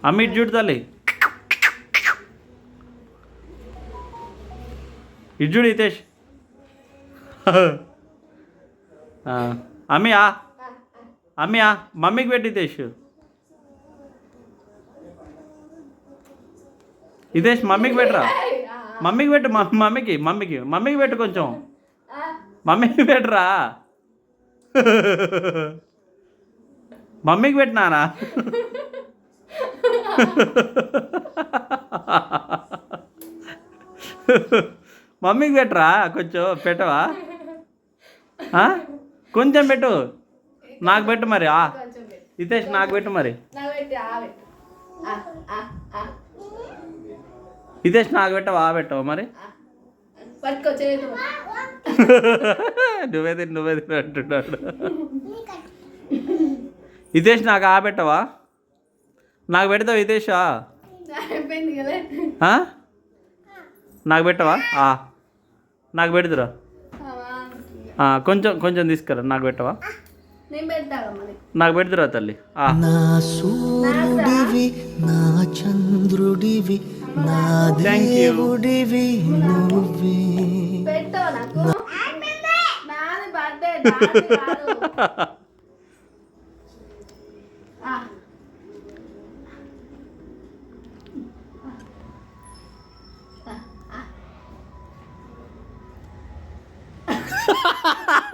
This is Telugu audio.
అమ్మ ఇటు చూడు తల్లి, ఇటు చూడు హితేష్. అమ్మయా అమ్మయా మమ్మీకి పెట్టు హితేష్. హితేష్ మమ్మీకి పెట్టరా, మమ్మీకి పెట్టు, మమ్మీకి మమ్మీకి మమ్మీకి పెట్టు కొంచెం, మమ్మీకి పెట్టరా. మమ్మీకి పెట్టినానా. మమ్మీకి పెట్టరా కొంచెం, పెట్టవా. కొంచెం పెట్టు, నాకు పెట్టు మరి. హితేష్ నాకు పెట్టు మరి. హితేష్ నాకు పెట్టవా, పెట్టవా మరి. నువ్వే తిని అంటున్నాడు. హితేష్ నాకు పెట్టవా, నాకు పెడతావు హితేషా. నాకు పెట్టవా, నాకు పెడుతురా. కొంచెం కొంచెం తీసుకురా, నాకు పెట్టవా, నాకు పెడుతురా తల్లి. నా సూర్యుడివి, నా చంద్రుడివి, నా దేవుడివి నువ్వే. Ha ha ha!